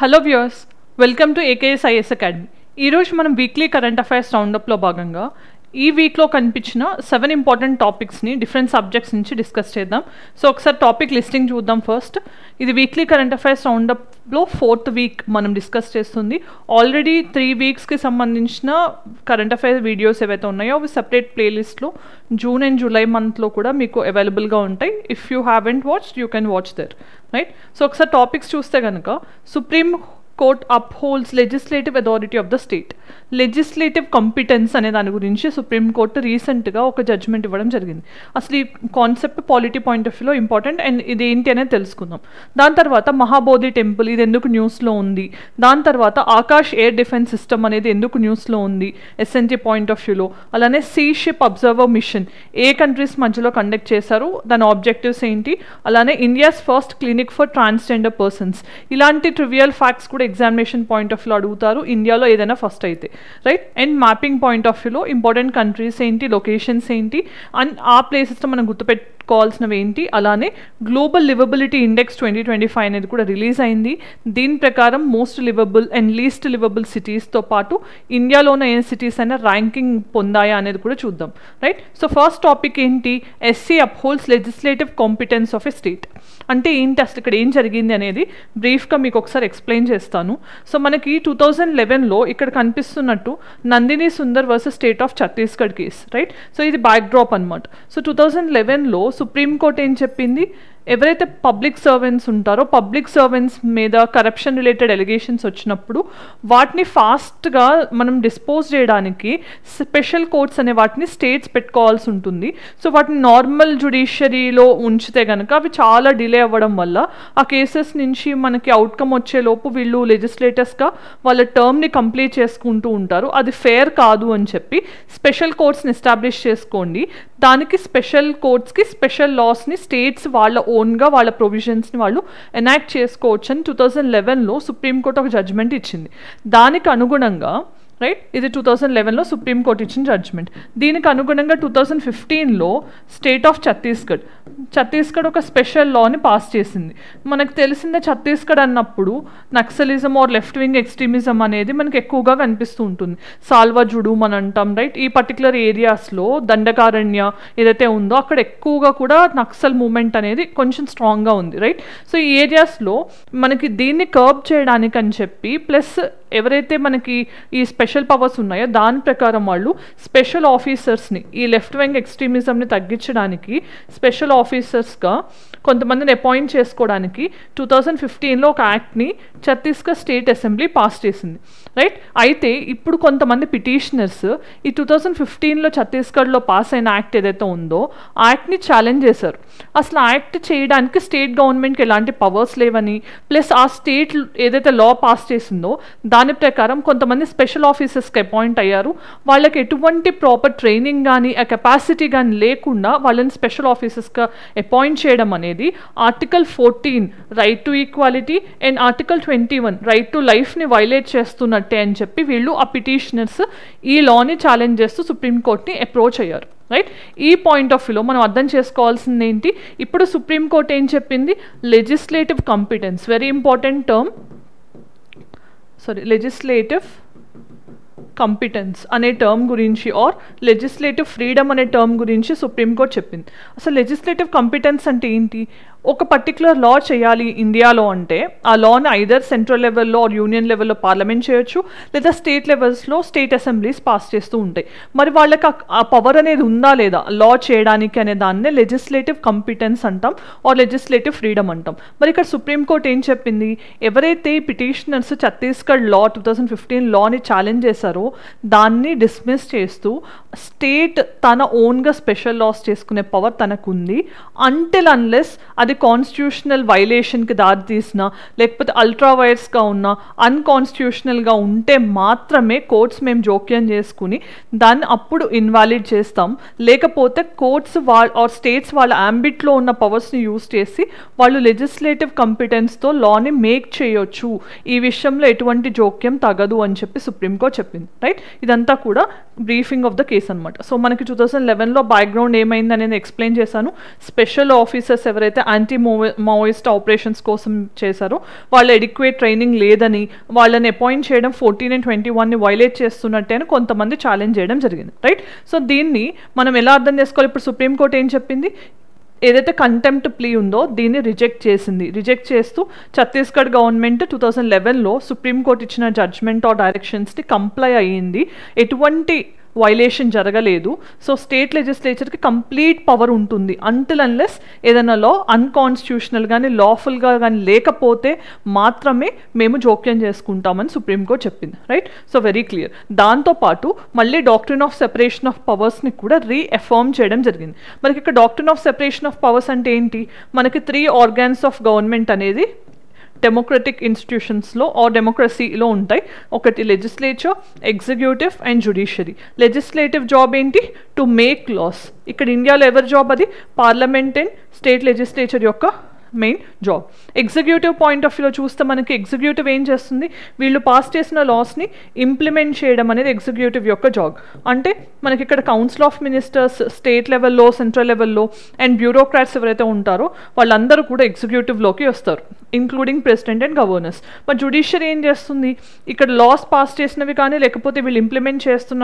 Hello viewers, welcome to AKSIS academy. ఈరోజు మనం weekly current affairs రౌండప్లో భాగంగా ఈ వీక్లో కనిపించిన 7 ఇంపార్టెంట్ టాపిక్స్ని డిఫరెంట్ సబ్జెక్ట్స్ నుంచి డిస్కస్ చేద్దాం. సో ఒకసారి టాపిక్ లిస్టింగ్ చూద్దాం. ఫస్ట్, ఇది వీక్లీ కరెంట్ అఫైర్స్ రౌండప్లో 4th వీక్ మనం డిస్కస్ చేస్తుంది. ఆల్రెడీ 3 వీక్స్కి సంబంధించిన కరెంట్ అఫైర్స్ వీడియోస్ ఏవైతే ఉన్నాయో అవి సెపరేట్ ప్లేలిస్ట్లో జూన్ అండ్ జూలై మంత్లో కూడా మీకు అవైలబుల్గా ఉంటాయి. If you haven't watched you can watch there, right? So ఒకసారి టాపిక్స్ చూస్తే కనుక, supreme court upholds legislative authority of the state. Legislative competence అనే దాని గురించి సుప్రీంకోర్టు రీసెంట్గా ఒక జడ్జ్మెంట్ ఇవ్వడం జరిగింది. అసలు ఈ కాన్సెప్ట్ పాలిటీ పాయింట్ ఆఫ్ వ్యూలో ఇంపార్టెంట్, అండ్ ఇది ఏంటి అనేది తెలుసుకుందాం. దాని తర్వాత మహాబోధి టెంపుల్, ఇది ఎందుకు న్యూస్లో ఉంది. దాని తర్వాత ఆకాష్ ఎయిర్ డిఫెన్స్ సిస్టమ్ అనేది ఎందుకు న్యూస్లో ఉంది SNT పాయింట్ ఆఫ్ వ్యూలో. అలానే సీ షిప్ అబ్జర్వర్ మిషన్ ఏ కంట్రీస్ మధ్యలో కండక్ట్ చేశారు, దాని ఆబ్జెక్టివ్స్ ఏంటి. అలానే India's first clinic for transgender persons. ఇలాంటి ట్రివియల్ ఫ్యాక్ట్స్ కూడా ఎగ్జామినేషన్ పాయింట్ ఆఫ్ వ్యూలో అడుగుతారు, ఇండియాలో ఏదైనా ఫస్ట్ అయితే, right? And mapping point of వ్యూలో ఇంపార్టెంట్ కంట్రీస్ ఏంటి, లొకేషన్స్ ఏంటి, అండ్ ఆ ప్లేసెస్లో మనం గుర్తుపెట్టుకోవాల్సినవి ఏంటి. అలానే గ్లోబల్ లివబిలిటీ ఇండెక్స్ 2025 అనేది కూడా రిలీజ్ అయింది. దీని ప్రకారం most livable and least livable సిటీస్తో పాటు ఇండియాలోనే ఏ సిటీస్ అయినా ర్యాంకింగ్ పొందాయా అనేది కూడా చూద్దాం, రైట్? సో ఫస్ట్ టాపిక్ ఏంటి, SC upholds legislative competence of a state. అంటే ఏంటి, అసలు ఇక్కడ ఏం జరిగింది అనేది బ్రీఫ్గా మీకు ఒకసారి ఎక్స్ప్లెయిన్ చేస్తాను. సో మనకి 2011లో ఇక్కడ కనిపిస్తున్నట్టు Nandini Sundar versus state of Chhattisgarh case, right? So ఇది బ్యాక్ డ్రాప్ అనమాట. సో 2011లో సుప్రీంకోర్టు ఏం చెప్పింది, ఎవరైతే పబ్లిక్ సర్వెంట్స్ ఉంటారో పబ్లిక్ సర్వెంట్స్ మీద కరప్షన్ రిలేటెడ్ ఎలిగేషన్స్ వచ్చినప్పుడు వాటిని ఫాస్ట్గా మనం డిస్పోజ్ చేయడానికి స్పెషల్ కోర్ట్స్ అనే వాటిని స్టేట్స్ పెట్టుకోవాల్సి ఉంటుంది. సో వాటిని నార్మల్ జ్యుడిషియరీలో ఉంచితే కనుక అవి చాలా డిలే అవ్వడం వల్ల ఆ కేసెస్ నుంచి మనకి అవుట్కమ్ వచ్చేలోపు వీళ్ళు లెజిస్లేటర్స్గా వాళ్ళ టర్మ్ని కంప్లీట్ చేసుకుంటూ ఉంటారు. అది ఫేర్ కాదు అని చెప్పి స్పెషల్ కోర్ట్స్ని ఎస్టాబ్లిష్ చేసుకోండి. దానికి స్పెషల్ కోర్ట్స్కి స్పెషల్ లాస్ని స్టేట్స్ వాళ్ళ ఓన్గా వాళ్ళ ప్రొవిజన్స్ని వాళ్ళు ఎనాక్ట్ చేసుకోవచ్చు అని 2011లో సుప్రీంకోర్టు ఒక జడ్జ్మెంట్ ఇచ్చింది. దానికి అనుగుణంగా, రైట్, ఇది 2011లో సుప్రీంకోర్టు ఇచ్చిన జడ్జ్మెంట్. దీనికి అనుగుణంగా 2015లో స్టేట్ ఆఫ్ ఛత్తీస్గఢ్ ఒక స్పెషల్ లాని పాస్ చేసింది. మనకు తెలిసిందే ఛత్తీస్గఢ్ అన్నప్పుడు naxalism or left wing extremism అనేది మనకు ఎక్కువగా కనిపిస్తూ ఉంటుంది. సాల్వా జుడూమ్ అని అంటాం, రైట్? ఈ పర్టికులర్ ఏరియాస్లో దండకారణ్య ఏదైతే ఉందో అక్కడ ఎక్కువగా కూడా నక్సల్ మూమెంట్ అనేది కొంచెం స్ట్రాంగ్గా ఉంది, రైట్? సో ఈ ఏరియాస్లో మనకి దీన్ని కర్బ్ చేయడానికి అని చెప్పి, ప్లస్ ఎవరైతే మనకి ఈ స్పెషల్ పవర్స్ ఉన్నాయో దాని ప్రకారం వాళ్ళు స్పెషల్ ఆఫీసర్స్ని, ఈ లెఫ్ట్ వింగ్ ఎక్స్ట్రీమిజంని తగ్గించడానికి స్పెషల్ ఆఫీసర్స్గా కొంతమందిని అపాయింట్ చేసుకోవడానికి 2015లో ఒక యాక్ట్ని ఛత్తీస్గఢ్ స్టేట్ అసెంబ్లీ పాస్ చేసింది, రైట్? అయితే ఇప్పుడు కొంతమంది పిటిషనర్స్ ఈ 2015లో ఛత్తీస్గఢ్లో పాస్ అయిన యాక్ట్ ఏదైతే ఉందో ఆ యాక్ట్ని ఛాలెంజ్ చేశారు. అసలు ఆ యాక్ట్ చేయడానికి స్టేట్ గవర్నమెంట్కి ఎలాంటి పవర్స్ లేవని, ప్లస్ ఆ స్టేట్ ఏదైతే లా పాస్ చేసిందో దాని ప్రకారం కొంతమంది స్పెషల్ ఆఫీసర్స్కి అపాయింట్ అయ్యారు. వాళ్ళకి ఎటువంటి ప్రాపర్ ట్రైనింగ్ కానీ ఆ కెపాసిటీ కానీ లేకుండా వాళ్ళని స్పెషల్ ఆఫీసర్స్గా అపాయింట్ చేయడం అనేది article 14 right to equality and article 21 right to లైఫ్ని వైలేట్ చేస్తున్నట్టే అని చెప్పి వీళ్ళు ఆ పిటిషనర్స్ ఈ లాని ఛాలెంజ్ చేస్తూ సుప్రీంకోర్టుని అప్రోచ్ అయ్యారు, రైట్? ఈ పాయింట్ ఆఫ్ వ్యూలో మనం అర్థం చేసుకోవాల్సింది ఏంటి, ఇప్పుడు సుప్రీంకోర్టు ఏం చెప్పింది, legislative competence, very important term, legislative competence అనే టర్మ్ గురించి ఆర్ లెజిస్లేటివ్ ఫ్రీడమ్ అనే టర్మ్ గురించి సుప్రీంకోర్టు చెప్పింది. అసలు లెజిస్లేటివ్ కంపిటెన్స్ అంటే ఏంటి, ఒక పర్టికులర్ లా చేయాలి ఇండియాలో అంటే ఆ లాని ఐదర్ సెంట్రల్ లెవెల్లో ఆర్ యూనియన్ లెవెల్లో పార్లమెంట్ చేయొచ్చు, లేదా స్టేట్ లెవెల్స్లో స్టేట్ అసెంబ్లీస్ పాస్ చేస్తూ ఉంటాయి. మరి వాళ్ళకి ఆ పవర్ అనేది ఉందా లేదా లా చేయడానికి అనే దాన్నే లెజిస్లేటివ్ కంపిటెన్స్ అంటాం ఆర్ లెజిస్లేటివ్ ఫ్రీడమ్ అంటాం. మరి ఇక్కడ సుప్రీంకోర్టు ఏం చెప్పింది, ఎవరైతే పిటిషనర్స్ ఛత్తీస్గఢ్ లా 2015 లాని ఛాలెంజ్ చేశారో దాన్ని డిస్మిస్ చేస్తూ స్టేట్ తన ఓన్గా స్పెషల్ లాస్ చేసుకునే పవర్ తనకుంది, అంటిల్ అన్లెస్ అది కాన్స్టిట్యూషనల్ వైలేషన్కి దారితీసిన లేకపోతే అల్ట్రా వైర్స్గా ఉన్న అన్కాన్స్టిట్యూషనల్గా ఉంటే మాత్రమే కోర్ట్స్ మేము జోక్యం చేసుకుని దాన్ని అప్పుడు ఇన్వాలిడ్ చేస్తాం. లేకపోతే కోర్ట్స్ ఆర్ స్టేట్స్ వాళ్ళ అంబిట్లో ఉన్న పవర్స్ని యూజ్ చేసి వాళ్ళు లెజిస్లేటివ్ కంపిటెన్స్తో లాని మేక్ చేయొచ్చు, ఈ విషయంలో ఎటువంటి జోక్యం తగదు అని చెప్పి సుప్రీంకోర్టు చెప్పింది, రైట్? ఇదంతా కూడా బ్రీఫింగ్ ఆఫ్ ద కేస్ అనమాట. సో మనకి 2011లో బ్యాక్గ్రౌండ్ ఏమైంది అనేది ఎక్స్ప్లెయిన్ చేశాను. స్పెషల్ ఆఫీసర్స్ ఎవరైతే యాంటీ మావోయిస్ట్ ఆపరేషన్స్ కోసం చేశారో వాళ్ళు ఎడిక్వేట్ ట్రైనింగ్ లేదని, వాళ్ళని అపాయింట్ చేయడం 14 and 21ని వైలేట్ చేస్తున్నట్టే అని కొంతమంది ఛాలెంజ్ చేయడం జరిగింది, రైట్. సో దీన్ని మనం ఎలా అర్థం చేసుకోవాలి? ఇప్పుడు సుప్రీంకోర్టు ఏం చెప్పింది? ఏదైతే కంటెంప్ట్ ప్లీ ఉందో దీన్ని రిజెక్ట్ చేసింది. రిజెక్ట్ చేస్తూ ఛత్తీస్గఢ్ గవర్నమెంట్ 2011లో సుప్రీంకోర్టు ఇచ్చిన జడ్జ్మెంట్ ఆర్ డైరెక్షన్స్ని కంప్లై అయ్యింది. ఎటువంటి వైలేషన్ జరగలేదు. సో స్టేట్ లెజిస్లేచర్కి కంప్లీట్ పవర్ ఉంటుంది అంటిల్ అన్లెస్ ఏదైనా లా అన్కాన్స్టిట్యూషనల్ కానీ లాఫుల్గా కానీ లేకపోతే మాత్రమే మేము జోక్యం చేసుకుంటామని సుప్రీంకోర్టు చెప్పింది, రైట్. So very clear. దాంతోపాటు మళ్ళీ డాక్ట్రిన్ ఆఫ్ సెపరేషన్ ఆఫ్ పవర్స్ని కూడా రీఎఫర్మ్ చేయడం జరిగింది. మనకి ఇక్కడ doctrine of separation of powers అంటే ఏంటి? మనకి 3 organs ఆఫ్ గవర్నమెంట్ అనేది డెమోక్రటిక్ ఇన్స్టిట్యూషన్స్లో ఆర్ డెమోక్రసీలో ఉంటాయి. ఒకటి legislature, executive and judiciary. Legislative job ఏంటి? To make laws. ఇక్కడ ఇండియాలో ఎవరి జాబ్ అది? పార్లమెంట్ అండ్ స్టేట్ లెజిస్లేచర్ యొక్క main job. Executive point of వ్యూలో చూస్తే మనకి ఎగ్జిక్యూటివ్ ఏం చేస్తుంది? వీళ్ళు పాస్ చేసిన లాస్ని ఇంప్లిమెంట్ చేయడం అనేది ఎగ్జిక్యూటివ్ యొక్క జాబ్. అంటే మనకి ఇక్కడ కౌన్సిల్ ఆఫ్ మినిస్టర్స్ స్టేట్ లెవెల్లో, సెంట్రల్ లెవెల్లో అండ్ బ్యూరోక్రాట్స్ ఎవరైతే ఉంటారో వాళ్ళందరూ కూడా ఎగ్జిక్యూటివ్లోకి వస్తారు, ఇంక్లూడింగ్ ప్రెసిడెంట్ అండ్ గవర్నర్స్. మరి జ్యుడిషియరీ ఏం చేస్తుంది? ఇక్కడ లాస్ పాస్ చేసినవి కానీ లేకపోతే వీళ్ళు ఇంప్లిమెంట్ చేస్తున్న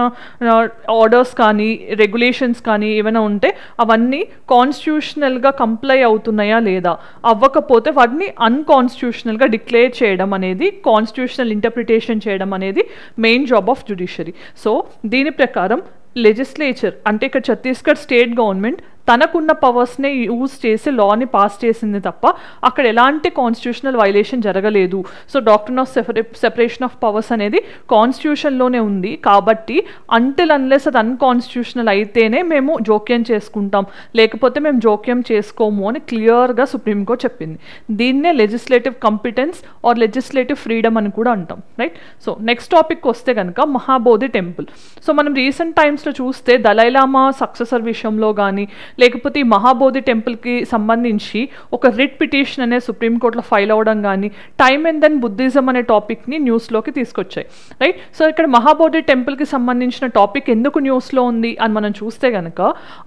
ఆర్డర్స్ కానీ రెగ్యులేషన్స్ కానీ ఏమైనా ఉంటే అవన్నీ కాన్స్టిట్యూషనల్గా కంప్లై అవుతున్నాయా లేదా, అవ్వకపోతే వాటిని అన్కాన్స్టిట్యూషనల్గా డిక్లేర్ చేయడం అనేది, కాన్స్టిట్యూషనల్ ఇంటర్ప్రిటేషన్ చేయడం అనేది main job of judiciary. So దీని ప్రకారం లెజిస్లేచర్ అంటే ఇక్కడ ఛత్తీస్గఢ్ స్టేట్ గవర్నమెంట్ తనకున్న పవర్స్నే యూజ్ చేసి లాని పాస్ చేసింది తప్ప అక్కడ ఎలాంటి కాన్స్టిట్యూషనల్ వైలేషన్ జరగలేదు. So doctrine of separation of powers అనేది కాన్స్టిట్యూషన్లోనే ఉంది కాబట్టి అంటిల్ అన్లెస్ అది అన్కాన్స్టిట్యూషనల్ అయితేనే మేము జోక్యం చేసుకుంటాం, లేకపోతే మేము జోక్యం చేసుకోము అని క్లియర్గా సుప్రీంకోర్టు చెప్పింది. దీన్నే legislative competence or legislative freedom అని కూడా అంటాం, రైట్. సో నెక్స్ట్ టాపిక్ వస్తే కనుక మహాబోధి టెంపుల్. సో మనం రీసెంట్ టైమ్స్లో చూస్తే దలైలామా సక్సెసర్ విషయంలో కానీ లేకపోతే ఈ మహాబోధి టెంపుల్కి సంబంధించి ఒక రిట్ పిటిషన్ అనే సుప్రీంకోర్టులో ఫైల్ అవ్వడం కానీ టైమ్ అండ్ దెన్ బుద్ధిజం అనే టాపిక్ని న్యూస్లోకి తీసుకొచ్చాయి, రైట్. సో ఇక్కడ మహాబోధి టెంపుల్కి సంబంధించిన టాపిక్ ఎందుకు న్యూస్లో ఉంది అని మనం చూస్తే కనుక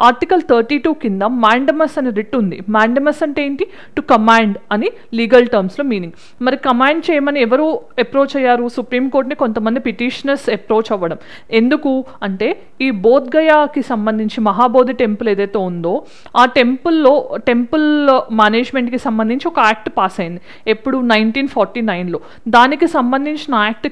ఆర్టికల్ 32 కింద మాండమస్ అనే రిట్ ఉంది. మాండమస్ అంటే ఏంటి? టు కమాండ్ అని లీగల్ టర్మ్స్లో మీనింగ్. మరి కమాండ్ చేయమని ఎవరు అప్రోచ్ అయ్యారు? సుప్రీంకోర్టుని కొంతమంది పిటిషనర్స్ అప్రోచ్ అవ్వడం. ఎందుకు అంటే ఈ బోధ్గయాకి సంబంధించి మహాబోధి టెంపుల్ ఏదైతే ఉందో ఆ టెంపుల్ మేనేజ్మెంట్కి సంబంధించి ఒక యాక్ట్ పాస్ అయింది. ఎప్పుడు? 1949లో. దానికి సంబంధించిన యాక్ట్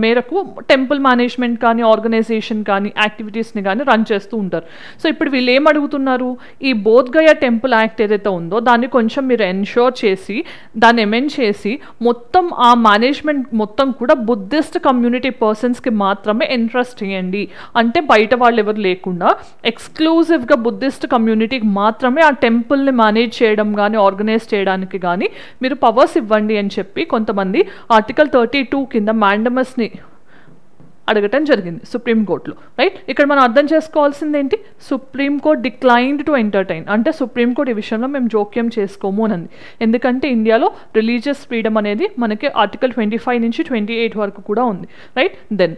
మేరకు టెంపుల్ మేనేజ్మెంట్ కానీ ఆర్గనైజేషన్ కానీ యాక్టివిటీస్ని కానీ రన్ చేస్తూ ఉంటారు. సో ఇప్పుడు వీళ్ళు ఏం అడుగుతున్నారు? ఈ బోధ్గయ టెంపుల్ యాక్ట్ ఏదైతే ఉందో దాన్ని కొంచెం మీరు ఎన్షూర్ చేసి దాన్ని అమెండ్ చేసి మొత్తం ఆ మేనేజ్మెంట్ మొత్తం కూడా బుద్ధిస్ట్ కమ్యూనిటీ పర్సన్స్కి మాత్రమే ఇంట్రెస్ట్ ఇవ్వండి. అంటే బయట వాళ్ళు ఎవరు లేకుండా ఎక్స్క్లూజివ్గా బుద్ధిస్ట్ కమ్యూనిటీకి మాత్రమే ఆ టెంపుల్ని మేనేజ్ చేయడం కానీ ఆర్గనైజ్ చేయడానికి కానీ మీరు పవర్స్ ఇవ్వండి అని చెప్పి కొంతమంది ఆర్టికల్ 32 కింద మాండమస్ని అడగటం జరిగింది సుప్రీంకోర్టులో, రైట్. ఇక్కడ మనం అర్థం చేసుకోవాల్సింది ఏంటి? Supreme court declined to entertain. అంటే సుప్రీంకోర్టు ఈ విషయంలో మేము జోక్యం చేసుకోము అని. ఎందుకంటే ఇండియాలో రిలీజియస్ ఫ్రీడమ్ అనేది మనకి ఆర్టికల్ 25 నుంచి 28 వరకు కూడా ఉంది, రైట్. దెన్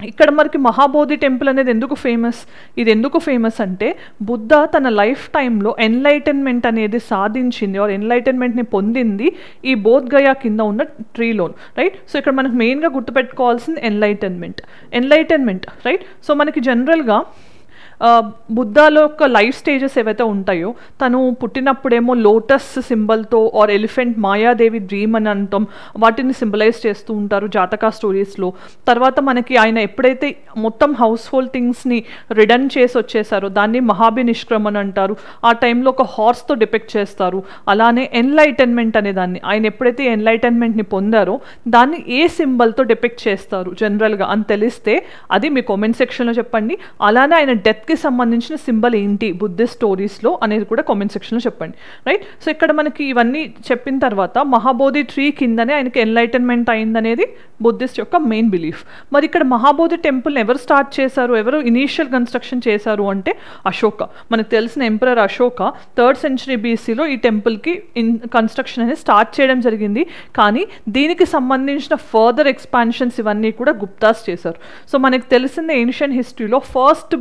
ఇక్కడ మనకి మహాబోధి టెంపుల్ అనేది ఎందుకు ఫేమస్? ఇది ఎందుకు ఫేమస్ అంటే బుద్ధ తన లైఫ్ టైంలో ఎన్లైటన్మెంట్ అనేది సాధించింది ఆర్ ఎన్లైటన్మెంట్ని పొందింది ఈ బోధ్గయ కింద ఉన్న ట్రీలోన్, రైట్. సో ఇక్కడ మనకు మెయిన్గా గుర్తుపెట్టుకోవాల్సింది ఎన్లైటన్మెంట్, రైట్. సో మనకి జనరల్గా బుద్ధాలో యొక్క లైఫ్ స్టేజెస్ ఏవైతే ఉంటాయో తను పుట్టినప్పుడేమో లోటస్ సింబల్తో ఆర్ ఎలిఫెంట్ మాయాదేవి డ్రీమ్ అని అంటాం, వాటిని సింబలైజ్ చేస్తూ ఉంటారు జాతకా స్టోరీస్లో. తర్వాత మనకి ఆయన ఎప్పుడైతే మొత్తం హౌస్ హోల్డ్ థింగ్స్ని రిడన్ చేసి వచ్చేసారో దాన్ని మహాభినిష్క్రమణ అంటారు. ఆ టైంలో ఒక హార్స్తో డిపెక్ట్ చేస్తారు. అలానే ఎన్లైటన్మెంట్ అనే దాన్ని ఆయన ఎప్పుడైతే ఎన్లైటన్మెంట్ని పొందారో దాన్ని ఏ సింబల్తో డిపెక్ట్ చేస్తారు జనరల్గా అని తెలిస్తే అది మీ కామెంట్ సెక్షన్లో చెప్పండి. అలానే ఆయన డెత్కి సంబంధించిన సింబల్ ఏంటి బుద్ధిస్ట్ స్టోరీస్లో అనేది కూడా కామెంట్ సెక్షన్లో చెప్పండి, రైట్. సో ఇక్కడ మనకి ఇవన్నీ చెప్పిన తర్వాత మహాబోధి ట్రీ కిందనే ఆయనకి ఎన్లైటన్మెంట్ అయిందనేది బుద్ధిస్ట్ యొక్క మెయిన్ బిలీఫ్. మరి ఇక్కడ మహాబోధి టెంపుల్ని ఎవరు స్టార్ట్ చేశారు, ఎవరు ఇనీషియల్ కన్స్ట్రక్షన్ చేశారు అంటే అశోక. మనకు తెలిసిన ఎంపరర్ అశోక 3rd century BCలో ఈ టెంపుల్కి కన్స్ట్రక్షన్ అనేది స్టార్ట్ చేయడం జరిగింది. కానీ దీనికి సంబంధించిన ఫర్దర్ ఎక్స్పాన్షన్స్ ఇవన్నీ కూడా గుప్తాస్ చేశారు. సో మనకు తెలిసిన ఏన్షియన్ హిస్టరీలో ఫస్ట్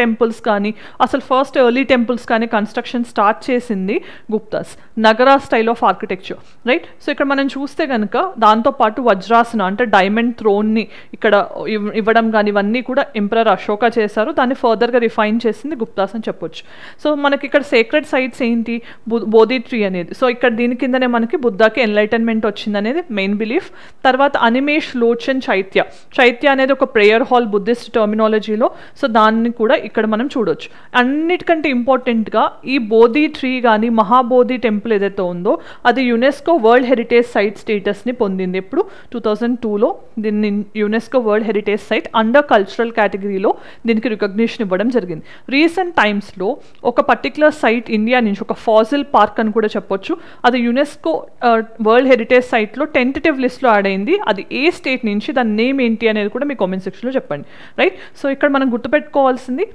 టెంపుల్స్ కానీ అసలు ఫస్ట్ ఎర్లీ టెంపుల్స్ కానీ కన్స్ట్రక్షన్ స్టార్ట్ చేసింది Guptas, Nagara style of architecture, right. So ఇక్కడ మనం చూస్తే కనుక దాంతోపాటు వజ్రాసన అంటే డైమండ్ థ్రోన్ని ఇక్కడ ఇవ్వడం కానీ ఇవన్నీ కూడా ఎంపరర్ అశోక చేశారు. దాన్ని ఫర్దర్గా రిఫైన్ చేసింది గుప్తాస్ అని చెప్పొచ్చు. సో మనకి ఇక్కడ సేక్రెడ్ సైట్స్ ఏంటి, బోధి ట్రీ అనేది. సో ఇక్కడ దీని కిందనే మనకి బుద్ధాకి ఎన్లైటన్మెంట్ వచ్చింది అనేది మెయిన్ బిలీఫ్. తర్వాత అనిమేష్ లోచన్ చైత్య అనేది ఒక ప్రేయర్ హాల్ బుద్ధిస్ట్ టర్మినాలజీలో. సో దాన్ని కూడా ఇక్కడ మనం చూడొచ్చు. అన్నిటికంటే ఇంపార్టెంట్గా ఈ బోధి ట్రీ కానీ మహాబోధి టెంపుల్ ఏదైతే ఉందో అది యునెస్కో వరల్డ్ హెరిటేజ్ సైట్ స్టేటస్ని పొందింది. ఎప్పుడు 2002లో దీన్ని UNESCO world heritage site under cultural కేటగిరీలో దీనికి రికగ్నిషన్ ఇవ్వడం జరిగింది. రీసెంట్ టైమ్స్లో ఒక పర్టికులర్ సైట్ ఇండియా నుంచి ఒక ఫాజిల్ పార్క్ అని కూడా చెప్పొచ్చు, అది యునెస్కో వరల్డ్ హెరిటేజ్ సైట్లో టెంటేటివ్ లిస్ట్లో యాడ్ అయింది. అది ఏ స్టేట్ నుంచి, దాని నేమ్ ఏంటి అనేది కూడా మీ కామెంట్ సెక్షన్లో చెప్పండి, రైట్. సో ఇక్కడ మనం గుర్తుపెట్టుకోవాల్సింది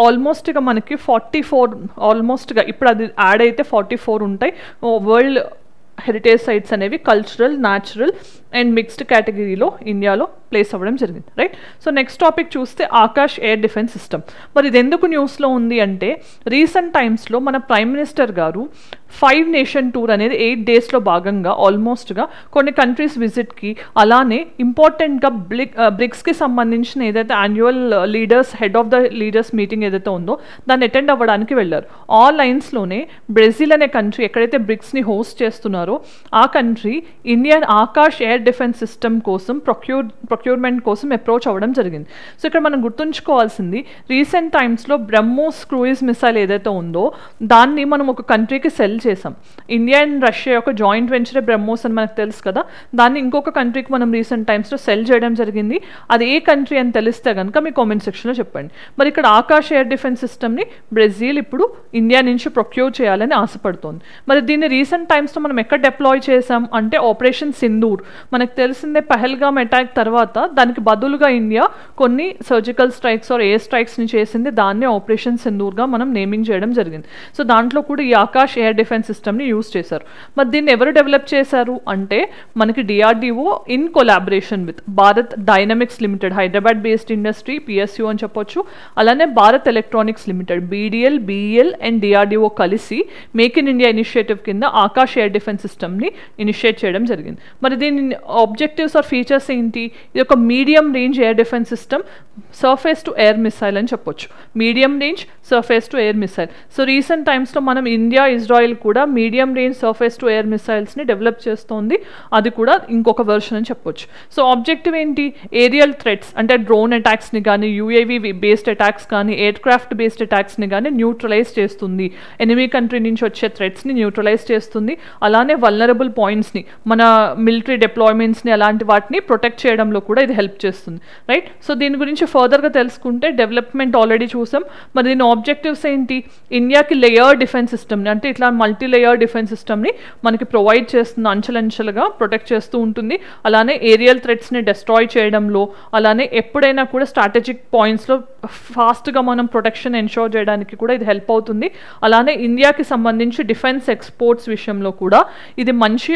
ఆల్మోస్ట్గా మనకి 44 ఆల్మోస్ట్గా ఇప్పుడు అది యాడ్ అయితే 44 ఉంటాయి వరల్డ్ హెరిటేజ్ సైట్స్ అనేవి కల్చరల్, న్యాచురల్ అండ్ మిక్స్డ్ కేటగిరీలో ఇండియాలో ప్లేస్ అవ్వడం జరిగింది, రైట్. సో నెక్స్ట్ టాపిక్ చూస్తే ఆకాష్ ఎయిర్ డిఫెన్స్ సిస్టమ్. మరి ఇది ఎందుకు న్యూస్లో ఉంది అంటే రీసెంట్ టైమ్స్లో మన ప్రైమ్ మినిస్టర్ గారు 5 నేషన్ టూర్ అనేది 8 డేస్లో భాగంగా ఆల్మోస్ట్గా కొన్ని కంట్రీస్ విజిట్కి, అలానే ఇంపార్టెంట్గా బ్రిక్స్కి సంబంధించిన ఏదైతే annual leaders head of the leaders meeting ఏదైతే ఉందో దాన్ని అటెండ్ అవ్వడానికి వెళ్ళారు. ఆ లైన్స్లోనే బ్రెజిల్ అనే కంట్రీ ఎక్కడైతే బ్రిక్స్ని హోస్ట్ చేస్తున్నారో ఆ country Indian Akash air defence system కోసం ప్రొక్యూర్మెంట్ కోసం అప్రోచ్ అవ్వడం జరిగింది. సో ఇక్కడ మనం గుర్తుంచుకోవాల్సింది రీసెంట్ టైమ్స్లో బ్రహ్మోస్ క్రూయిజ్ మిసైల్ ఏదైతే ఉందో దాన్ని మనం ఒక కంట్రీకి సెల్ చేసాం. ఇండియా అండ్ రష్యా యొక్క జాయింట్ వెంచరే బ్రహ్మోస్ అని మనకు తెలుసు కదా, దాన్ని ఇంకొక కంట్రీకి మనం రీసెంట్ టైమ్స్లో సెల్ చేయడం జరిగింది. అది ఏ కంట్రీ అని తెలిస్తే కనుక మీ కామెంట్ సెక్షన్లో చెప్పండి. మరి ఇక్కడ ఆకాష్ ఎయిర్ డిఫెన్స్ సిస్టమ్ని బ్రెజిల్ ఇప్పుడు ఇండియా నుంచి ప్రొక్యూర్ చేయాలని ఆశపడుతోంది. మరి దీన్ని రీసెంట్ టైమ్స్లో మనం ఎక్కడ డిప్లాయ్ చేసాం అంటే ఆపరేషన్ సింధూర్. మనకు తెలిసిందే పహల్గామ్ అటాక్ తర్వాత దానికి బదులుగా ఇండియా కొన్ని సర్జికల్ స్ట్రైక్స్ ఆర్ ఎయిర్ స్ట్రైక్స్ని చేసింది, దాన్ని ఆపరేషన్ సింధూర్గా మనం నేమింగ్ చేయడం జరిగింది. సో దాంట్లో కూడా ఈ ఆకాష్ ఎయిర్ డిఫెన్స్ సిస్టమ్ని యూజ్ చేశారు. మరి దీన్ని ఎవరు డెవలప్ చేశారు అంటే మనకి DRDO in collaboration with Bharat dynamics limited, Hyderabad based industry PSU అని చెప్పొచ్చు, అలానే Bharat electronics limited BDL, BEL and DRDO కలిసి మేక్ ఇన్ ఇండియా ఇనిషియేటివ్ కింద ఆకాష్ ఎయిర్ డిఫెన్స్ సిస్టమ్ని ఇనిషియేట్ చేయడం జరిగింది. మరి దీని ఆబ్జెక్టివ్స్ ఆర్ ఫీచర్స్ ఏంటి? ఇది ఒక medium range air defence system, surface to air missile అని చెప్పొచ్చు. Medium range surface to air missile. So recent టైమ్స్లో మనం ఇండియా, ఇజ్రాయిల్ కూడా medium range surface to air మిసైల్స్ని డెవలప్ చేస్తోంది, అది కూడా ఇంకొక వెర్షన్ అని చెప్పొచ్చు. సో ఆబ్జెక్టివ్ ఏంటి? ఏరియల్ థ్రెట్స్ అంటే డ్రోన్ అటాక్స్ని కానీ, యూఏవీ బేస్డ్ అటాక్స్ కానీ, ఎయిర్ క్రాఫ్ట్ బేస్డ్ అటాక్స్ని కానీ న్యూట్రలైజ్ చేస్తుంది. ఎనిమీ కంట్రీ నుంచి వచ్చే థ్రెట్స్ని న్యూట్రలైజ్ చేస్తుంది. అలానే వల్నరబుల్ పాయింట్స్ని, మన మిలిటరీ డిప్లాయ్మెంట్స్ని అలాంటి వాటిని ప్రొటెక్ట్ చేయడంలో కూడా ఇది హెల్ప్ చేస్తుంది, రైట్. సో దీని గురించి ఫర్దర్గా తెలుసుకుంటే డెవలప్మెంట్ ఆల్రెడీ చూసాం. మరి దీని ఆబ్జెక్టివ్స్ ఏంటి? ఇండియాకి లేయర్ డిఫెన్స్ సిస్టమ్ని అంటే ఇట్లా మల్టీ లేయర్ డిఫెన్స్ సిస్టమ్ని మనకి ప్రొవైడ్ చేస్తుంది, అంచెలంచెలుగా ప్రొటెక్ట్ చేస్తూ ఉంటుంది. అలానే ఏరియల్ థ్రెట్స్ని డిస్ట్రాయ్ చేయడంలో, అలానే ఎప్పుడైనా కూడా స్ట్రాటజిక్ పాయింట్స్లో ఫాస్ట్గా మనం ప్రొటెక్షన్ ఎన్షోర్ చేయడానికి కూడా ఇది హెల్ప్ అవుతుంది. అలానే ఇండియాకి సంబంధించి డిఫెన్స్ ఎక్స్పోర్ట్స్ విషయంలో కూడా ఇది మంచి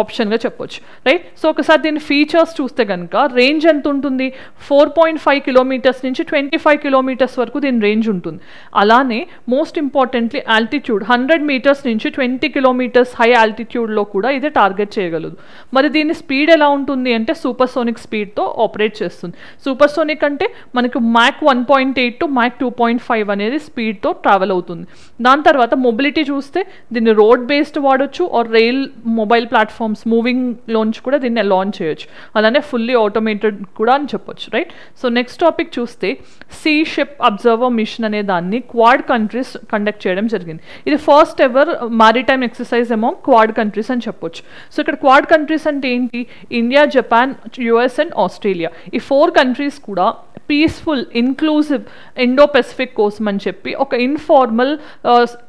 ఆప్షన్గా చెప్పొచ్చు, రైట్. సో ఒకసారి దీని ఫీచర్స్ చూస్తే కనుక రేంజ్ ఎంత ఉంటుంది? 4.5 కిలోమీటర్స్ నుంచి 25 కిలోమీటర్స్ వరకు దీని రేంజ్ ఉంటుంది. అలానే మోస్ట్ ఇంపార్టెంట్లీ ఆల్టిట్యూడ్ 100 మీటర్స్ నుంచి 20 కిలోమీటర్స్ హై ఆల్టిట్యూడ్లో కూడా ఇది టార్గెట్ చేయగలదు. మరి దీని స్పీడ్ ఎలా ఉంటుంది అంటే సూపర్సోనిక్ స్పీడ్తో ఆపరేట్ చేస్తుంది. సూపర్సోనిక్ అంటే మనకు మ్యాక్ 1.8 టు మ్యాక్ 2.5 అనేది స్పీడ్తో ట్రావెల్ అవుతుంది. దాని తర్వాత మొబిలిటీ చూస్తే దీన్ని రోడ్ బేస్డ్ వాడచ్చు or rail mobile platforms moving లోంచి కూడా దీన్ని లాంచ్ చేయొచ్చు. అలానే ఫుల్లీ ఆటోమేటెడ్ కూడా అని చెప్పొచ్చు, రైట్. సో నెక్స్ట్ టాపిక్ చూస్తే సీ షిప్ అబ్జర్వర్ మిషన్ అనే దాన్ని క్వాడ్ కంట్రీస్ కండక్ట్ చేయడం జరిగింది. ఇది first ever maritime exercise among quad countries అని చెప్పొచ్చు. సో ఇక్కడ క్వాడ్ కంట్రీస్ అంటే ఏంటి? India, Japan, US and Australia. ఈ 4 కంట్రీస్ కూడా పీస్ఫుల్ ఇన్క్లూజివ్ ఇండో పెసిఫిక్ కోసం అని చెప్పి ఒక informal,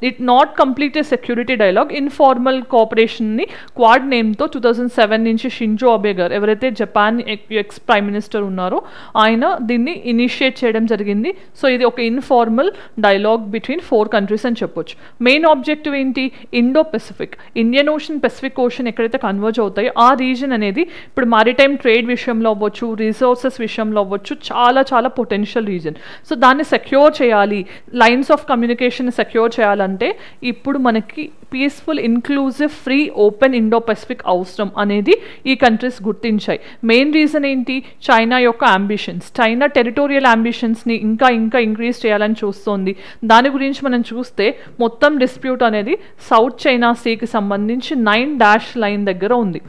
it not complete a security dialogue, informal కోఆపరేషన్ని క్వాడ్ నేమ్తో 2007 నుంచి షింజో అబే గారు ఎవరైతే జపాన్ ఎక్స్ ప్రైమ్ మినిస్టర్ ఉన్నారో ఆయన దీన్ని ఇనిషియేట్ చేయడం జరిగింది. సో ఇది ఒక ఇన్ఫార్మల్ డైలాగ్ బిట్వీన్ 4 కంట్రీస్ అని చెప్పొచ్చు. మెయిన్ ఆబ్జెక్టివ్ ఏంటి? Indo Pacific, Indian ocean, Pacific ocean ఎక్కడైతే కన్వర్జ్ అవుతాయో ఆ రీజన్ అనేది ఇప్పుడు మారిటైమ్ ట్రేడ్ విషయంలో అవ్వచ్చు, రిసోర్సెస్ విషయంలో అవ్వచ్చు, చాలా చాలా పొటెన్షియల్ రీజన్. సో దాన్ని సెక్యూర్ చేయాలి, లైన్స్ ఆఫ్ కమ్యూనికేషన్ సెక్యూర్ చేయాలంటే ఇప్పుడు మనకి peaceful, inclusive, free, open Indo Pacific అవసరం అనేది ఈ కంట్రీస్ గుర్తించాయి. మెయిన్ రీజన్ ఏంటి? చైనా యొక్క అంబిషన్స్. చైనా టెరిటోరియల్ అంబిషన్స్ని ఇంకా ఇంక్రీజ్ చేయాలని చూస్తోంది. దాని గురించి మనం చూస్తే మొత్తం డిస్ప్యూట్ అనేది సౌత్ చైనా సీకి సంబంధించి 9 లైన్ దగ్గర ఉంది,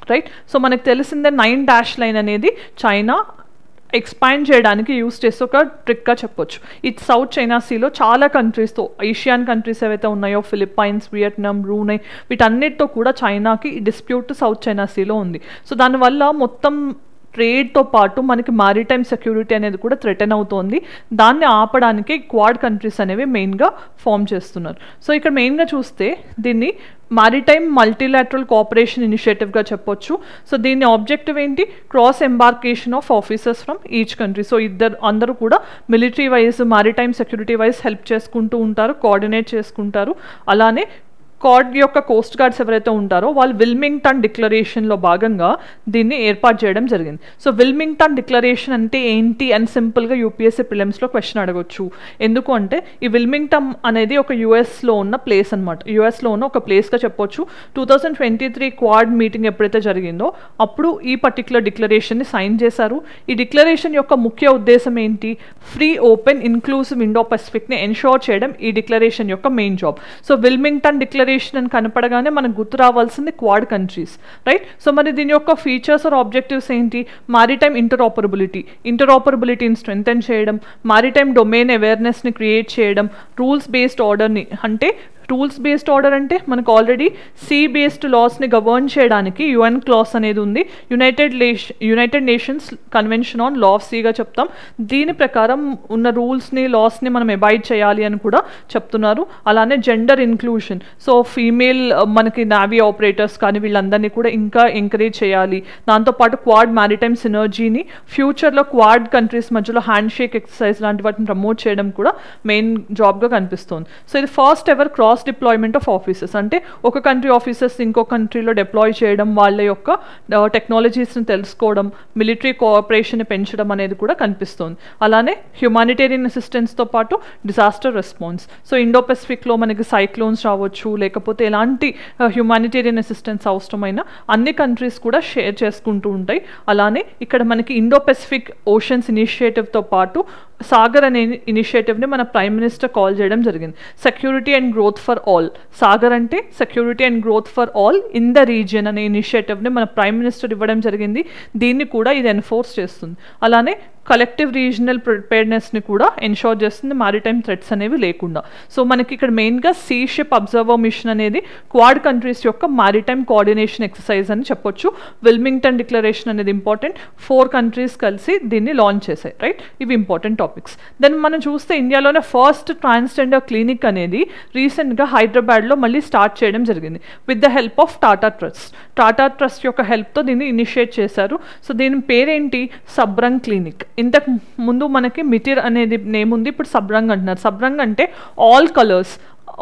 రైట్? సో మనకు తెలిసిందే 9 లైన్ అనేది చైనా ఎక్స్పాండ్ చేయడానికి యూస్ చేసే ఒక ట్రిక్గా చెప్పొచ్చు. ఇది సౌత్ చైనా సీలో చాలా కంట్రీస్తో, ఏషియన్ కంట్రీస్ ఏవైతే ఉన్నాయో, ఫిలిప్పైన్స్, వియట్నాం, బ్రూనై, వీటన్నిటితో కూడా చైనాకి ఈ డిస్ప్యూట్ సౌత్ చైనా సీలో ఉంది. సో దానివల్ల మొత్తం ట్రేడ్తో పాటు మనకి మారిటైమ్ సెక్యూరిటీ అనేది కూడా థ్రెటన్ అవుతోంది. దాన్ని ఆపడానికి క్వాడ్ కంట్రీస్ అనేవి మెయిన్గా ఫామ్ చేస్తున్నారు. సో ఇక్కడ మెయిన్గా చూస్తే దీన్ని మారిటైమ్ మల్టీలాటరల్ కోఆపరేషన్ ఇనిషియేటివ్గా చెప్పొచ్చు. సో దీని ఆబ్జెక్టివ్ ఏంటి? Cross embarkation of officers from each country. So అందరూ కూడా military wise, maritime security wise help చేసుకుంటూ ఉంటారు, కోఆర్డినేట్ చేసుకుంటారు. అలానే కార్డ్ యొక్క కోస్ట్ గార్డ్స్ ఎవరైతే ఉంటారో వాళ్ళు విల్మింగ్టన్ డిక్లరేషన్లో భాగంగా దీన్ని ఏర్పాటు చేయడం జరిగింది. సో విల్మింగ్టన్ డిక్లరేషన్ అంటే ఏంటి అని సింపుల్గా యూపీఎస్సీ ప్రిలిమ్స్లో క్వశ్చన్ అడగొచ్చు. ఎందుకు అంటే ఈ విల్మింగ్టన్ అనేది ఒక యూఎస్లో ఉన్న ప్లేస్ అనమాట. యూఎస్లో ఉన్న ఒక ప్లేస్గా చెప్పొచ్చు. 2023 క్వాడ్ మీటింగ్ ఎప్పుడైతే జరిగిందో అప్పుడు ఈ పర్టికులర్ డిక్లరేషన్ని సైన్ చేశారు. ఈ డిక్లరేషన్ యొక్క ముఖ్య ఉద్దేశం ఏంటి? ఫ్రీ, ఓపెన్, ఇన్క్లూజివ్ ఇండో పసిఫిక్ని ఎన్షోర్ చేయడం ఈ డిక్లరేషన్ యొక్క main job. So Wilmington declaration అని కనపడగానే మనకు గుర్తు రావాల్సింది క్వాడ్ కంట్రీస్, రైట్? సో మరి దీని యొక్క ఫీచర్స్ ఆర్ ఆబ్జెక్టివ్స్ ఏంటి? మారిటైమ్ ఇంటర్ఆపరబిలిటీని స్ట్రెంథెన్ చేయడం, మారిటైమ్ డొమైన్ అవేర్నెస్ని క్రియేట్ చేయడం, రూల్స్ బేస్డ్ ఆర్డర్ని, అంటే రూల్స్ బేస్డ్ ఆర్డర్ అంటే మనకు ఆల్రెడీ సీ బేస్డ్ లాస్ని గవర్న్ చేయడానికి యుఎన్ క్లాస్ అనేది ఉంది. United nations convention on law of సీగా చెప్తాం. దీని ప్రకారం ఉన్న రూల్స్ని, లాస్ని మనం అబాయిడ్ చేయాలి అని కూడా చెప్తున్నారు. అలానే జెండర్ ఇన్క్లూషన్, సో ఫీమేల్ మనకి నావీ ఆపరేటర్స్ కానీ వీళ్ళందరినీ కూడా ఇంకా ఎంకరేజ్ చేయాలి. దాంతోపాటు క్వాడ్ మ్యారిటైమ్ సినర్జీని ఫ్యూచర్లో క్వాడ్ కంట్రీస్ మధ్యలో హ్యాండ్ షేక్ ఎక్సర్సైజ్ లాంటి వాటిని ప్రమోట్ చేయడం కూడా మెయిన్ జాబ్గా కనిపిస్తుంది. సో ఇది first ever cross deployment of officers, అంటే ఒక కంట్రీ ఆఫీసర్స్ ఇంకో కంట్రీలో డిప్లాయ్ చేయడం, వాళ్ళ యొక్క టెక్నాలజీస్ని తెలుసుకోవడం, మిలిటరీ కోఆపరేషన్ పెంచడం అనేది కూడా కనిపిస్తుంది. అలానే హ్యుమానిటేరియన్ అసిస్టెన్స్తో పాటు డిజాస్టర్ రెస్పాన్స్. సో ఇండో పెసిఫిక్లో మనకి సైక్లోన్స్ రావచ్చు, లేకపోతే ఎలాంటి హ్యుమానిటేరియన్ అసిస్టెన్స్ అవసరమైన అన్ని కంట్రీస్ కూడా షేర్ చేసుకుంటూ ఉంటాయి. అలానే ఇక్కడ మనకి ఇండో పెసిఫిక్ ఓషన్స్ ఇనిషియేటివ్తో పాటు సాగర్ అనే ఇనిషియేటివ్ని మన ప్రైమ్ మినిస్టర్ కాల్ చేయడం జరిగింది. Security and growth for all. Sagar అంటే security and growth for all in the region అనే ఇనిషియేటివ్ని మన ప్రైమ్ మినిస్టర్ ఇవ్వడం జరిగింది. దీన్ని కూడా ఇది ఎన్ఫోర్స్ చేస్తుంది. అలానే కలెక్టివ్ రీజనల్ ప్రిపేర్నెస్ని కూడా ఎన్షోర్ చేస్తుంది, మారిటైమ్ థ్రెట్స్ అనేవి లేకుండా. సో మనకి ఇక్కడ మెయిన్గా సీ షిప్ అబ్జర్వర్ మిషన్ అనేది క్వాడ్ కంట్రీస్ యొక్క మారిటైమ్ కోఆర్డినేషన్ ఎక్సర్సైజ్ అని చెప్పొచ్చు. విల్మింగ్టన్ డిక్లరేషన్ అనేది ఇంపార్టెంట్. 4 కంట్రీస్ కలిసి దీన్ని లాంచ్ చేశాయి, రైట్? ఇవి ఇంపార్టెంట్ టాపిక్స్. దెన్ మనం చూస్తే ఇండియాలోనే ఫస్ట్ ట్రాన్స్జెండర్ క్లినిక్ అనేది రీసెంట్గా హైదరాబాద్లో మళ్ళీ స్టార్ట్ చేయడం జరిగింది with the help of Tata trust. Tata trust యొక్క హెల్ప్తో దీన్ని ఇనిషియేట్ చేశారు. సో దీని పేరేంటి? సబ్రంగ్ క్లినిక్. ఇంతకు ముందు మనకి మిటిర్ అనేది నేమ్ ఉంది, ఇప్పుడు సబ్రంగ్ అంటున్నారు. సబ్రంగ్ అంటే all colours.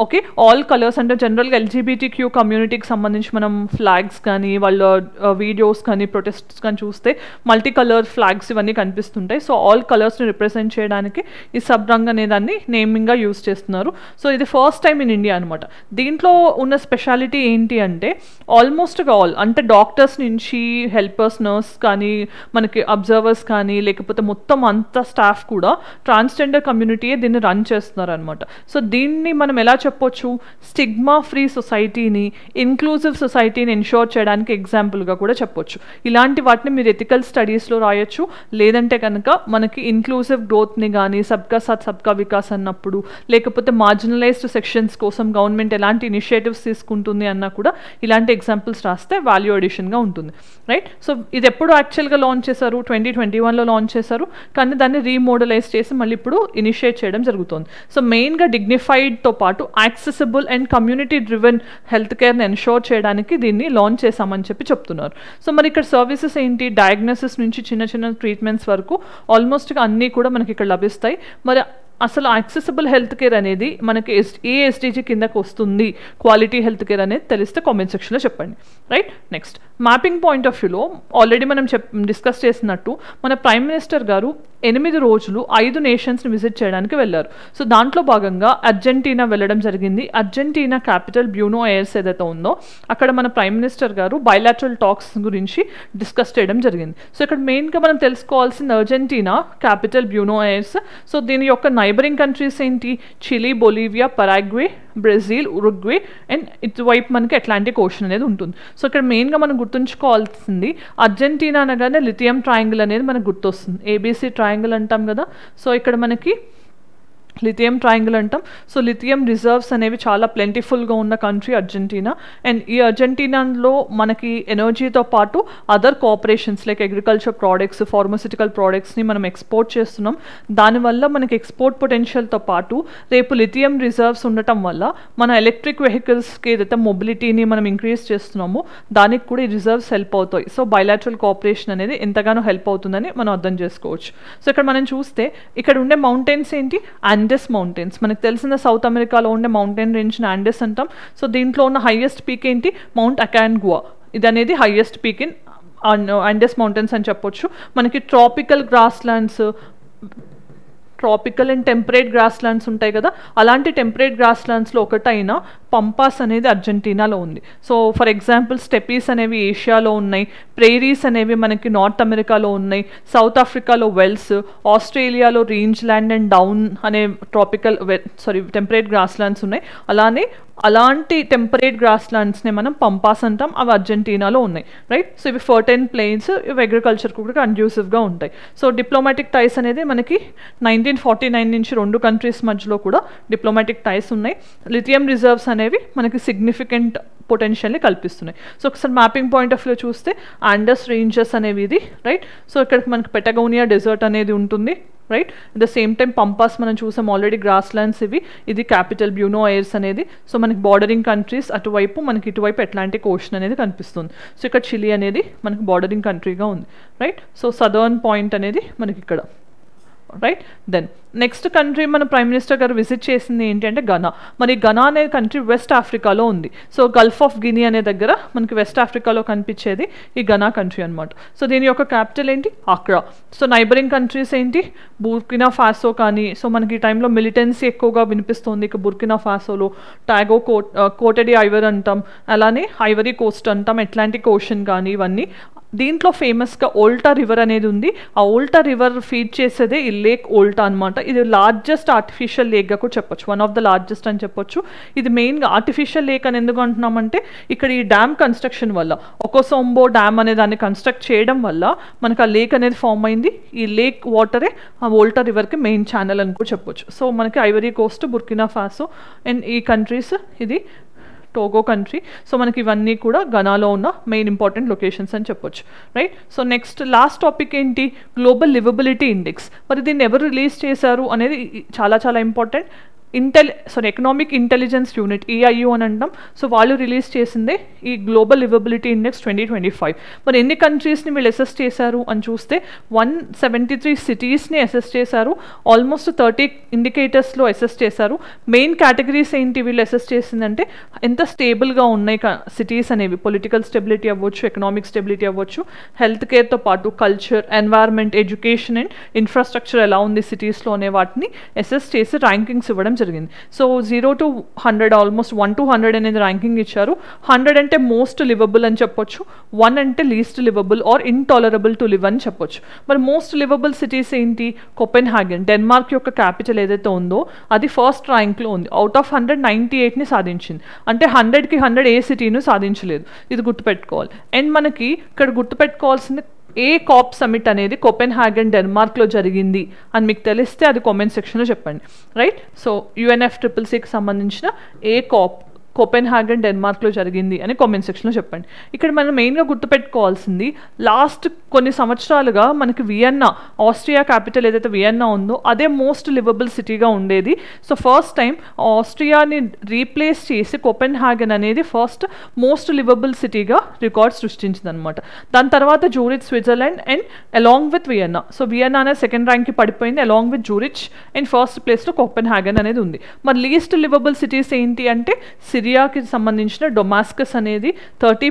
Okay, all colours అంటే జనరల్గా ఎల్జీబీటీక్యూ కమ్యూనిటీకి సంబంధించి మనం ఫ్లాగ్స్ కానీ వాళ్ళ వీడియోస్ కానీ ప్రొటెస్ట్స్ కానీ చూస్తే మల్టీ కలర్ ఫ్లాగ్స్ ఇవన్నీ కనిపిస్తుంటాయి. సో ఆల్ కలర్స్ని రిప్రజెంట్ చేయడానికి ఈ సబ్రంగ్ అనే దాన్ని నేమింగ్గా యూజ్ చేస్తున్నారు. సో ఇది ఫస్ట్ టైం ఇన్ ఇండియా అనమాట. దీంట్లో ఉన్న స్పెషాలిటీ ఏంటి అంటే ఆల్మోస్ట్ ఆల్, అంటే డాక్టర్స్ నుంచి హెల్పర్స్, నర్స్ కానీ, మనకి అబ్జర్వర్స్ కానీ, లేకపోతే మొత్తం అంత స్టాఫ్ కూడా ట్రాన్స్జెండర్ కమ్యూనిటీయే దీన్ని రన్ చేస్తున్నారు అనమాట. సో దీన్ని మనం ఎలా చెప్పొచ్చు? స్టిగ్మా ఫ్రీ సొసైటీని, ఇన్క్లూజివ్ సొసైటీని ఎన్షోర్ చేయడానికి ఎగ్జాంపుల్గా కూడా చెప్పొచ్చు. ఇలాంటి వాటిని మీరు ఎథికల్ స్టడీస్లో రాయొచ్చు. లేదంటే కనుక మనకి ఇన్క్లూజివ్ గ్రోత్ని కానీ, సబ్కా సాత్ సబ్కా వికాస్ అన్నప్పుడు, లేకపోతే మార్జినలైజ్డ్ సెక్షన్స్ కోసం గవర్నమెంట్ ఎలాంటి ఇనిషియేటివ్స్ తీసుకుంటుంది అన్నా కూడా ఇలాంటి ఎగ్జాంపుల్స్ రాస్తే వాల్యూ అడిషన్గా ఉంటుంది, రైట్? సో ఇది ఎప్పుడు యాక్చువల్గా లాంచ్ చేశారు? 2021లో లాంచ్ చేశారు, కానీ దాన్ని రీమోడలైజ్ చేసి మళ్ళీ ఇప్పుడు ఇనిషియేట్ చేయడం జరుగుతుంది. సో మెయిన్గా డిగ్నిఫైడ్తో పాటు accessible and community driven health కేర్ని ఎన్షోర్ చేయడానికి దీన్ని లాంచ్ చేశామని చెప్తున్నారు. సో మరి ఇక్కడ సర్వీసెస్ ఏంటి? డయాగ్నోసిస్ నుంచి చిన్న చిన్న ట్రీట్మెంట్స్ వరకు ఆల్మోస్ట్ అన్నీ కూడా మనకి ఇక్కడ లభిస్తాయి. మరి అసలు యాక్సెసిబుల్ హెల్త్ కేర్ అనేది మనకి ఏ ఎస్డిజి కిందకు వస్తుంది, క్వాలిటీ హెల్త్ కేర్ అనేది తెలిస్తే కామెంట్ సెక్షన్లో చెప్పండి. Right, next mapping point of వ్యూలో ఆల్రెడీ మనం డిస్కస్ చేసినట్టు మన ప్రైమ్ మినిస్టర్ గారు 8 రోజులు 5 నేషన్స్ని విజిట్ చేయడానికి వెళ్ళారు. సో దాంట్లో భాగంగా అర్జెంటీనా వెళ్ళడం జరిగింది. అర్జెంటీనా క్యాపిటల్ బ్యూనో ఎయిర్స్ ఏదైతే ఉందో అక్కడ మన ప్రైమ్ మినిస్టర్ గారు బైలాటరల్ టాక్స్ గురించి డిస్కస్ చేయడం జరిగింది. సో ఇక్కడ మెయిన్గా మనం తెలుసుకోవాల్సింది Argentina capital Buenos Aires. So దీని యొక్క నైబరింగ్ కంట్రీస్ ఏంటి? Chile, Bolivia, Paraguay, Brazil, Uruguay and ఇటువైపు మనకి అట్లాంటిక్ ఓషన్ అనేది ఉంటుంది. సో ఇక్కడ మెయిన్గా మనం గుర్తుంచుకోవాల్సింది అర్జెంటీనా అనగానే లిథియం ట్రయాంగిల్ అనేది మనకు గుర్తొస్తుంది. ఏబీసీ ట్రయాంగిల్ అంటాం కదా. సో ఇక్కడ మనకి లిథియం ట్రయాంగిల్ అంటాం. సో లిథియం రిజర్వ్స్ అనేవి చాలా ప్లెంటిఫుల్గా ఉన్న కంట్రీ అర్జెంటీనా. అండ్ ఈ అర్జెంటీనాలో మనకి ఎనర్జీతో పాటు other cooperations like agriculture products, pharmaceutical ప్రోడక్ట్స్ని మనం ఎక్స్పోర్ట్ చేస్తున్నాం. దానివల్ల మనకి ఎక్స్పోర్ట్ పొటెన్షియల్తో పాటు రేపు లిథియం రిజర్వ్స్ ఉండటం వల్ల మన ఎలక్ట్రిక్ వెహికల్స్కి ఏదైతే మొబిలిటీని మనం ఇంక్రీజ్ చేస్తున్నామో దానికి కూడా ఈ రిజర్వ్స్ హెల్ప్ అవుతాయి. సో బైలాటరల్ కోఆపరేషన్ అనేది ఎంతగానో హెల్ప్ అవుతుందని మనం అర్థం చేసుకోవచ్చు. సో ఇక్కడ మనం చూస్తే ఇక్కడ ఉండే మౌంటైన్స్ ఏంటి? Andes mountains. మనకు తెలిసిన సౌత్ అమెరికాలో ఉండే మౌంటైన్ రేంజ్ని ఆండెస్ అంటాం. సో దీంట్లో ఉన్న హైయెస్ట్ పీక్ ఏంటి? మౌంట్ అకాన్గువా. ఇది అనేది highest peak in Andes mountains అని చెప్పొచ్చు. మనకి tropical grass lands, tropical and temperate grass lands ఉంటాయి కదా, అలాంటి టెంపరేట్ గ్రాస్ ల్యాండ్స్లో ఒకటైన పంపాస్ అనేది అర్జెంటీనాలో ఉంది. సో ఫర్ ఎగ్జాంపుల్ స్టెపీస్ అనేవి ఏషియాలో ఉన్నాయి, ప్రేరీస్ అనేవి మనకి నార్త్ అమెరికాలో ఉన్నాయి, సౌత్ ఆఫ్రికాలో వెల్స్, ఆస్ట్రేలియాలో రేంజ్ ల్యాండ్ అండ్ డౌన్ అనే టెంపరేట్ గ్రాస్ ల్యాండ్స్ ఉన్నాయి. అలాంటి టెంపరేట్ గ్రాస్ ల్యాండ్స్ని మనం పంపాస్ అంటాం. అవి అర్జెంటీనాలో ఉన్నాయి. రైట్, సో ఇవి ఫర్టైన్ ప్లెయిన్స్, ఇవి అగ్రికల్చర్ కూడా కండ్యూసివ్గా ఉంటాయి. సో డిప్లొమాటిక్ టైస్ అనేది మనకి 1949 నుంచి 2 కంట్రీస్ మధ్యలో కూడా డిప్లొమాటిక్ టైస్ ఉన్నాయి. లిథియం రిజర్వ్స్ అనేవి మనకి సిగ్నిఫికెంట్ పొటెన్షియల్ని కల్పిస్తున్నాయి. సో ఒకసారి మ్యాపింగ్ పాయింట్ ఆఫ్ వ్యూ చూస్తే ఆండస్ రేంజెస్ అనేవి ఇది. రైట్, సో ఇక్కడ మనకి పెటగోనియా డెజర్ట్ అనేది ఉంటుంది. Right, at the same time pampas మనం చూసాం ఆల్రెడీ, గ్రాస్ ల్యాండ్స్ ఇవి. ఇది క్యాపిటల్ బ్యూనో ఎయిర్స్ అనేది. సో మనకి బార్డరింగ్ కంట్రీస్ అటువైపు, మనకి ఇటువైపు అట్లాంటిక్ ఓషన్ అనేది కనిపిస్తుంది. సో ఇక్కడ చిలీ అనేది మనకి బార్డరింగ్ కంట్రీగా ఉంది. రైట్, సో సదర్న్ పాయింట్ అనేది మనకి ఇక్కడ. రైట్, దెన్ నెక్స్ట్ కంట్రీ మన ప్రైమ్ మినిస్టర్ గారు విజిట్ చేసింది ఏంటి అంటే ఘనా. మరి ఘనా అనే కంట్రీ వెస్ట్ ఆఫ్రికాలో ఉంది. సో గల్ఫ్ ఆఫ్ గినీ అనే దగ్గర మనకి వెస్ట్ ఆఫ్రికాలో కనిపించేది ఈ ఘనా కంట్రీ అనమాట. సో దీని యొక్క క్యాపిటల్ ఏంటి? అక్రా. సో నైబరింగ్ కంట్రీస్ ఏంటి? బుర్కినా ఫాసో కానీ. సో మనకి ఈ టైంలో మిలిటెన్సీ ఎక్కువగా వినిపిస్తుంది. ఇక బుర్కినా ఫాసోలో టాగో కోటెడి ఐవర్ అంటాం, అలానే ఐవరీ కోస్ట్ అంటాం, అట్లాంటిక్ ఓషన్ కానీ ఇవన్నీ. దీంట్లో ఫేమస్గా ఓల్టా రివర్ అనేది ఉంది. ఆ ఓల్టా రివర్ ఫీడ్ చేసేదే ఈ లేక్ ఓల్టా అనమాట. ఇది లార్జెస్ట్ ఆర్టిఫిషియల్ లేక్గా కూడా చెప్పొచ్చు, వన్ ఆఫ్ ద లార్జెస్ట్ అని చెప్పొచ్చు. ఇది మెయిన్గా ఆర్టిఫిషియల్ లేక్ అని ఎందుకు అంటున్నామంటే ఇక్కడ ఈ డ్యామ్ కన్స్ట్రక్షన్ వల్ల, ఒకోసొంబో డ్యామ్ అనే దాన్ని కన్స్ట్రక్ట్ చేయడం వల్ల మనకు ఆ లేక్ అనేది ఫామ్ అయింది. ఈ లేక్ వాటరే ఆ ఓల్టా రివర్కి మెయిన్ ఛానల్ అని కూడా చెప్పొచ్చు. సో మనకి Ivory Coast, Burkina Faso and ఈ కంట్రీస్, ఇది టోగో కంట్రీ. సో మనకి ఇవన్నీ కూడా ఘనాలో ఉన్న మెయిన్ ఇంపార్టెంట్ లొకేషన్స్ అని చెప్పొచ్చు. Right, so next last topic ఏంటి? Global liveability index. మరి దీన్ని ఎవరు రిలీజ్ చేశారు అనేది చాలా చాలా important. Economic intelligence unit, EIU అని అంటాం. సో వాళ్ళు రిలీజ్ చేసిందే ఈ గ్లోబల్ లివబిలిటీ ఇండెక్స్ 2025. మరి ఎన్ని కంట్రీస్ని వీళ్ళు అసెస్ చేశారు అని చూస్తే 173 సిటీస్ని అసెస్ చేశారు. ఆల్మోస్ట్ 30 ఇండికేటర్స్లో అసెస్ చేశారు. మెయిన్ కేటగిరీస్ ఏంటి వీళ్ళు అసెస్ చేసిందంటే ఎంత స్టేబుల్గా ఉన్నాయి సిటీస్ అనేవి, పొలిటికల్ స్టెబిలిటీ అవ్వచ్చు, ఎకనామిక్ స్టెబిలిటీ అవ్వచ్చు, హెల్త్ కేర్తో పాటు culture, environment, education and infrastructure ఎలా ఉంది సిటీస్లో అనే వాటిని అసెస్ చేసి ర్యాంకింగ్స్ ఇవ్వడం జరిగింది. సో 0 to 100, ఆల్మోస్ట్ 1 to 100 అనేది ర్యాంకింగ్ ఇచ్చారు. 100 అంటే మోస్ట్ లివబుల్ అని చెప్పొచ్చు, 1 అంటే least livable or intolerable to live అని చెప్పొచ్చు. మరి మోస్ట్ లివబుల్ సిటీస్ ఏంటి? కోపెన్హాగన్, డెన్మార్క్ యొక్క క్యాపిటల్ ఏదైతే ఉందో అది ఫస్ట్ ర్యాంక్లో ఉంది. అవుట్ ఆఫ్ 100 98ని సాధించింది. అంటే 100కి 100 ఏ సిటీను సాధించలేదు. ఇది గుర్తుపెట్టుకోవాలి. అండ్ మనకి ఇక్కడ గుర్తుపెట్టుకోవాల్సింది ఏ కాప్ సమిట్ అనేది కోపెన్హాగన్ డెన్మార్క్లో జరిగింది అని మీకు తెలిస్తే అది కామెంట్ సెక్షన్లో చెప్పండి. రైట్, సో UNFCCCకి సంబంధించిన ఏ కోపెన్హాగన్ డెన్మార్క్లో జరిగింది అని కామెంట్ సెక్షన్లో చెప్పండి. ఇక్కడ మనం మెయిన్గా గుర్తుపెట్టుకోవాల్సింది లాస్ట్ కొన్ని సంవత్సరాలుగా మనకి వియన్నా, ఆస్ట్రియా క్యాపిటల్ ఏదైతే వియన్నా ఉందో అదే మోస్ట్ లివబుల్ సిటీగా ఉండేది. సో ఫస్ట్ టైం ఆస్ట్రియాని రీప్లేస్ చేసి కోపెన్హాగన్ అనేది ఫస్ట్ మోస్ట్ లివబుల్ సిటీగా రికార్డ్ సృష్టించింది అనమాట. దాని తర్వాత Zurich Switzerland and along with Vienna. So Vienna అనేది సెకండ్ ర్యాంక్కి పడిపోయింది along with Zurich and first ప్లేస్లో కోపెన్హాగన్ అనేది ఉంది. మరి లీస్ట్ లివబుల్ సిటీస్ ఏంటి అంటే సిరియాకి సంబంధించిన డొమాస్కస్ అనేది 30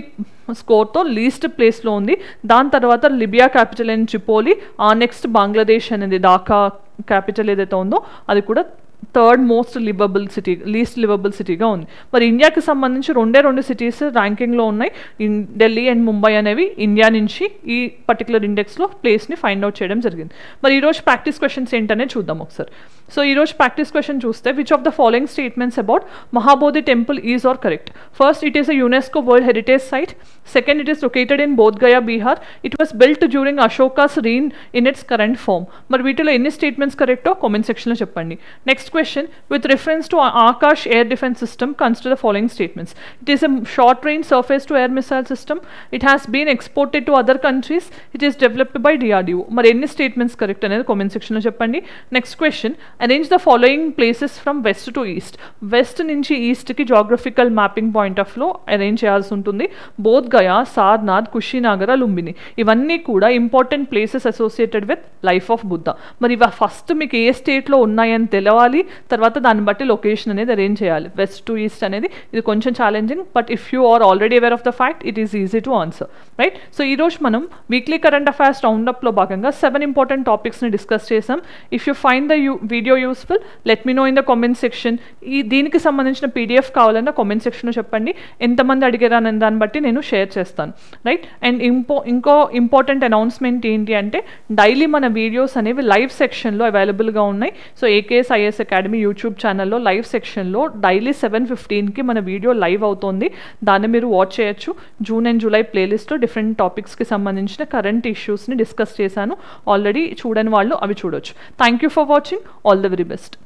స్కోర్తో లీస్ట్ ప్లేస్లో ఉంది. దాని తర్వాత లిబియా క్యాపిటల్ అయిన ట్రిపోలి, నెక్స్ట్ బంగ్లాదేశ్ అనేది ఢాకా క్యాపిటల్ ఏదైతే ఉందో అది కూడా third most liveable city, least liveable సిటీగా ఉంది. మరి ఇండియాకి సంబంధించి రెండు సిటీస్ ర్యాంకింగ్లో ఉన్నాయి. ఢిల్లీ అండ్ ముంబై అనేవి ఇండియా నుంచి ఈ పర్టికులర్ ఇండెక్స్లో ప్లేస్ని ఫైండ్ అవుట్ చేయడం జరిగింది. మరి ఈరోజు ప్రాక్టీస్ క్వశ్చన్స్ ఏంటనే చూద్దాం ఒకసారి. సో ఈరోజు ప్రాక్టీస్ క్వశ్చన్ చూస్తే which of the following statements about Mahabodhi temple is are correct? First, it is a UNESCO world heritage site. Second, it is located in Bodhgaya, Bihar. It was built during Ashoka's reign in its current form. మరి వీటిలో ఎన్ని statements కరెక్టో comment సెక్షన్లో చెప్పండి. Next question, with reference to Akash air defense system, consider the following statements. It is a short range surface to air missile system. It has been exported to other countries. It is developed by DRDO. మరి ఎన్ని statements correct అనేది comment సెక్షన్లో చెప్పండి. Next question, arrange the following places from west to east. West నుంచి ఈస్ట్కి geographical mapping point of లో arrange చేయాల్సి ఉంటుంది. బోధ్గయా, సార్నాథ్, కుషినాగర, లుంబిని ఇవన్నీ కూడా important places associated with life of Buddha. మరి ఇవి ఫస్ట్ మీకు ఏ స్టేట్లో ఉన్నాయని తెలవాలి, తర్వాత దాన్ని బట్టి లొకేషన్ అనేది అరేంజ్ చేయాలి. వెస్ట్ టు ఈస్ట్ అనేది ఇది కొంచెం challenging, but if you are already aware of the fact it is easy to answer, right? So ఈరోజు మనం వీక్లీ కరెంట్ అఫైర్స్ రౌండప్లో భాగంగా 7 ఇంపార్టెంట్ టాపిక్స్ని డిస్కస్ చేసాం. If you find the video useful let me know in the comment section. దీనికి సంబంధించిన PDF కావాలన్నా comment సెక్షన్లో చెప్పండి. ఎంతమంది అడిగారనే దాన్ని బట్టి నేను షేర్ చేస్తాను, రైట్? అండ్ ఇంకో ఇంపార్టెంట్ అనౌన్స్మెంట్ ఏంటి అంటే డైలీ మన వీడియోస్ అనేవి లైవ్ సెక్షన్లో అవైలబుల్గా ఉన్నాయి. So AKS IAS academy YouTube ఛానల్లో లైవ్ సెక్షన్లో డైలీ 7:15కి మన వీడియో లైవ్ అవుతుంది. దాన్ని మీరు వాచ్ చేయొచ్చు. జూన్ అండ్ జూలై ప్లేలిస్ట్లో డిఫరెంట్ టాపిక్స్కి సంబంధించిన కరెంట్ ఇష్యూస్ని డిస్కస్ చేశాను. ఆల్రెడీ చూడని వాళ్ళు అవి చూడొచ్చు. Thank you for watching. All the very best.